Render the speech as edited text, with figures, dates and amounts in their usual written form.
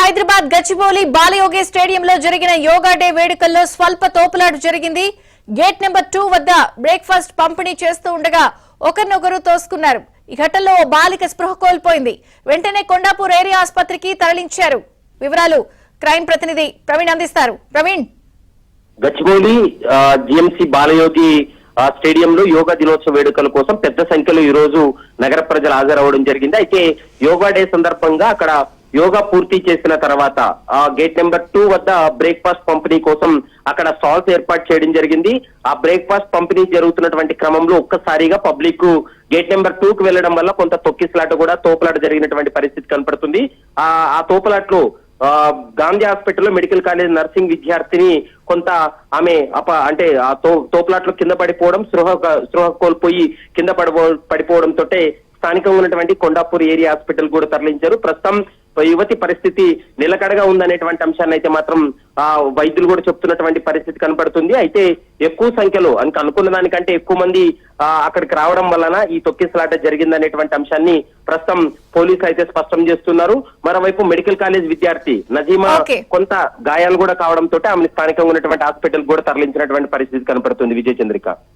హైదరాబాద్ గచ్చిబౌలి బాలయోగి స్టేడియంలో జరిగిన యోగా డే వేడుకల్లో స్వల్ప తోపులాట జరిగింది. గేట్ నెంబర్ 2 వద్ద బ్రేక్ఫాస్ట్ పంపిణీ చేస్తూ ఉండగా ఒకరినొకరు తోసుకున్నారు. ఈ ఘటనలో ఓ బాలిక స్పృహ కోల్పోయింది. వెంటనే కొండాపూర్ ఏరియా ఆసుపత్రికి తరలించారు. వివరాలు క్రైమ్ ప్రతినిధి ప్రవీణ్ అందిస్తారు. ప్రవీణ్, గచ్చిబౌలి జిఎంసి బాలయోగి స్టేడియంలో యోగా దినోత్సవ వేడుకల కోసం పెద్ద సంఖ్యలో ఈ రోజు నగర ప్రజలు హాజరవడం జరిగింది. అయితే యోగా డే సందర్భంగా అక్కడ యోగా పూర్తి చేసిన తర్వాత గేట్ నెంబర్ 2 వద్ద బ్రేక్ఫాస్ట్ పంపిణీ కోసం అక్కడ స్టాల్స్ ఏర్పాటు చేయడం జరిగింది. ఆ బ్రేక్ఫాస్ట్ పంపిణీ జరుగుతున్నటువంటి క్రమంలో ఒక్కసారిగా పబ్లిక్ గేట్ నెంబర్ 2 కు వెళ్లడం వల్ల కొంత తొక్కిసలాట కూడా తోపులాట జరిగినటువంటి పరిస్థితి కనపడుతుంది. ఆ తోపులాట్లో గాంధీ హాస్పిటల్లో మెడికల్ కాలేజ్ నర్సింగ్ విద్యార్థిని కొంత ఆమె అంటే ఆ తోపులాట్లో కింద పడిపోవడం, స్పృహ కోల్పోయి కింద పడిపోవడంతో స్థానికంగా ఉన్నటువంటి కొండాపూర్ ఏరియా హాస్పిటల్ కూడా తరలించారు. ప్రస్తుతం యువతి పరిస్థితి నిలకడగా ఉందనేటువంటి అంశాన్ని అయితే మాత్రం వైద్యులు కూడా చెప్తున్నటువంటి పరిస్థితి కనపడుతుంది. అయితే ఎక్కువ సంఖ్యలో అనుకున్న దానికంటే ఎక్కువ మంది అక్కడికి రావడం వలన ఈ తొక్కిసలాట జరిగిందనేటువంటి అంశాన్ని ప్రస్తుతం పోలీసులు అయితే స్పష్టం చేస్తున్నారు. మరోవైపు మెడికల్ కాలేజ్ విద్యార్థి నజీమా కొంత గాయాలు కూడా కావడంతో ఆమె స్థానికంగా ఉన్నటువంటి హాస్పిటల్ కూడా తరలించినటువంటి పరిస్థితి కనపడుతుంది. విజయ చంద్రిక.